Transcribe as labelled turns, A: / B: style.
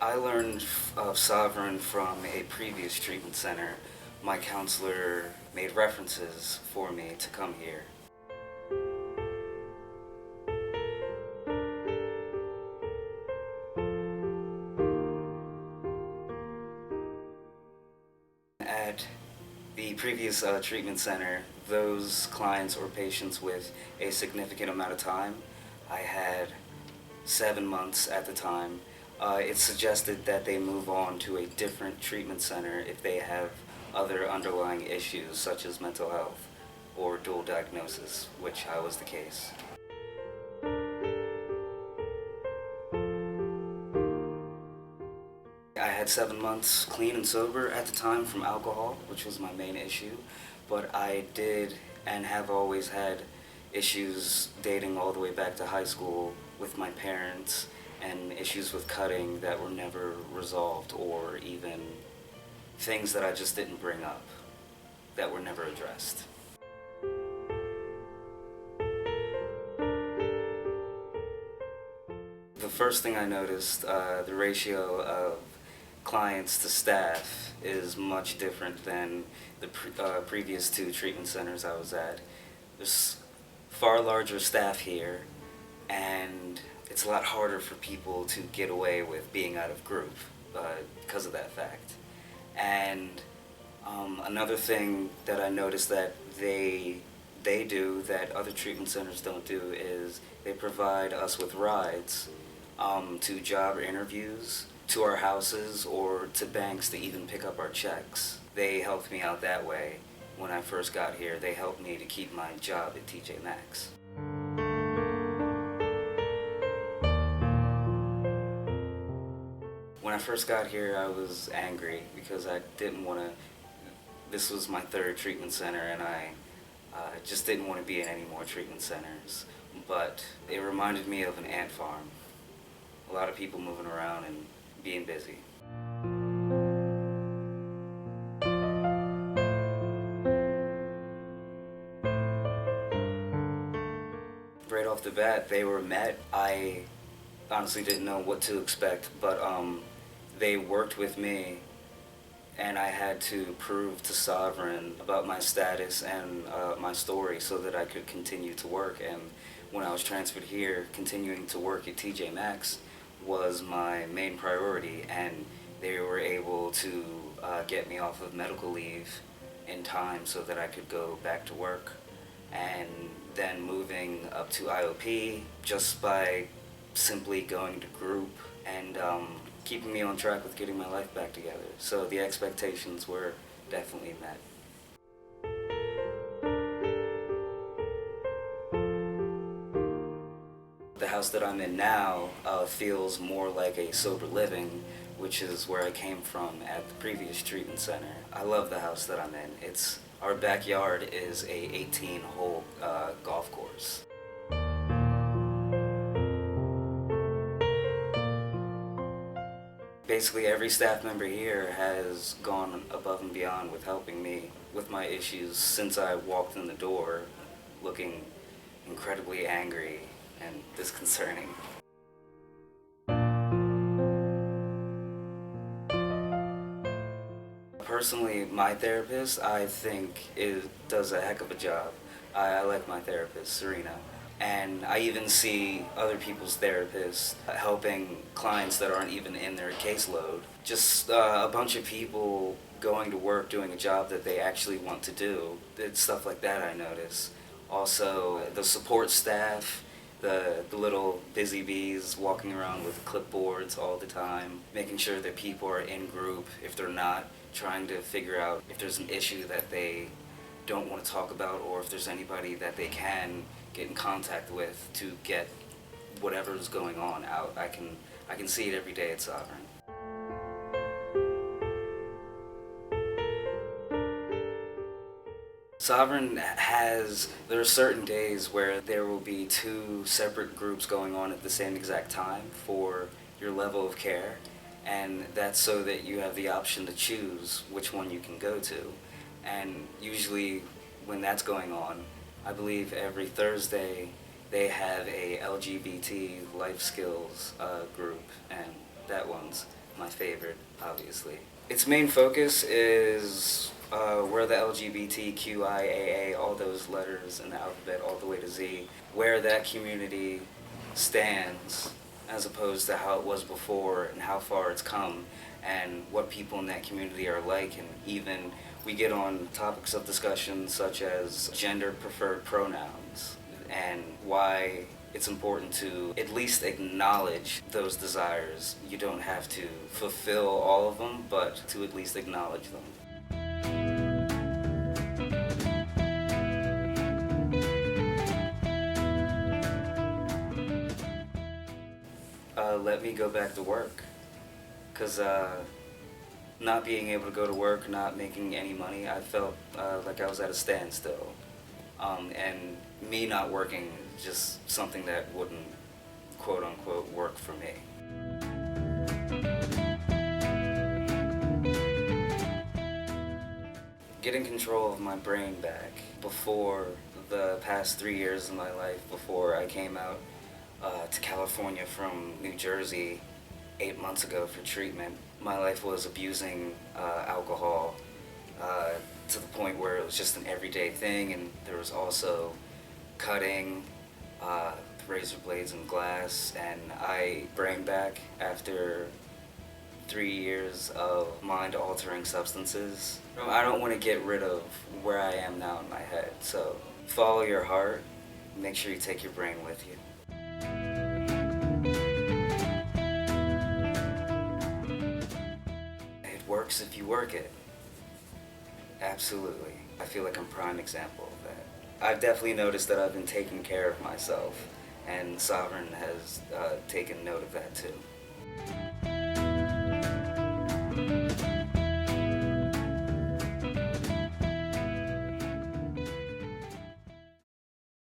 A: I learned of Sovereign from a previous treatment center. My counselor made references for me to come here. At the previous treatment center, those clients or patients with a significant amount of time, I had 7 months at the time. It suggested that they move on to a different treatment center if they have other underlying issues such as mental health or dual diagnosis, which I was the case. I had 7 months clean and sober at the time from alcohol, which was my main issue, but I did and have always had issues dating all the way back to high school with my parents and issues with cutting that were never resolved, or even things that I just didn't bring up that were never addressed. The first thing I noticed, the ratio of clients to staff is much different than the previous two treatment centers I was at. There's far larger staff here, and it's a lot harder for people to get away with being out of group because of that fact. And another thing that I noticed that they do that other treatment centers don't do is they provide us with rides to job interviews, to our houses, or to banks to even pick up our checks. They helped me out that way. When I first got here, they helped me to keep my job at TJ Maxx. When I first got here, I was angry because I didn't want to. This was my third treatment center, and I just didn't want to be in any more treatment centers. But it reminded me of an ant farm. A lot of people moving around and being busy. Right off the bat, they were met. I honestly didn't know what to expect, but they worked with me, and I had to prove to Sovereign about my status and my story so that I could continue to work. And when I was transferred here, continuing to work at TJ Maxx was my main priority, and they were able to get me off of medical leave in time so that I could go back to work. And then moving up to IOP just by simply going to group and keeping me on track with getting my life back together. So the expectations were definitely met. The house that I'm in now feels more like a sober living, which is where I came from at the previous treatment center. I love the house that I'm in. Our backyard is a 18-hole golf course. Basically, every staff member here has gone above and beyond with helping me with my issues since I walked in the door, looking incredibly angry and disconcerting. Personally, my therapist, I think, does a heck of a job. I like my therapist, Serena. And I even see other people's therapists helping clients that aren't even in their caseload. Just a bunch of people going to work, doing a job that they actually want to do. It's stuff like that I notice. Also, the support staff, the little busy bees walking around with clipboards all the time, making sure that people are in group. If they're not, trying to figure out if there's an issue that they don't want to talk about, or if there's anybody that they can get in contact with to get whatever's going on out. I can see it every day at Sovereign. There are certain days where there will be two separate groups going on at the same exact time for your level of care, and that's so that you have the option to choose which one you can go to. And usually when that's going on, I believe every Thursday they have a LGBT life skills group, and that one's my favorite, obviously. Its main focus is where the LGBTQIAA, all those letters in the alphabet, all the way to Z, where that community stands as opposed to how it was before and how far it's come and what people in that community are like. And even we get on topics of discussion such as gender preferred pronouns and why it's important to at least acknowledge those desires. You don't have to fulfill all of them, but to at least acknowledge them. Let me go back to work. Because not being able to go to work, not making any money, I felt like I was at a standstill. And me not working is just something that wouldn't, quote unquote, work for me. Getting control of my brain back before the past 3 years of my life, before I came out to California from New Jersey 8 months ago for treatment. My life was abusing alcohol to the point where it was just an everyday thing, and there was also cutting, razor blades and glass, and I brain back after 3 years of mind-altering substances. I don't want to get rid of where I am now in my head, so follow your heart, make sure you take your brain with you. It works if you work it. Absolutely. I feel like I'm a prime example of that. I've definitely noticed that I've been taking care of myself, and Sovereign has taken note of that too.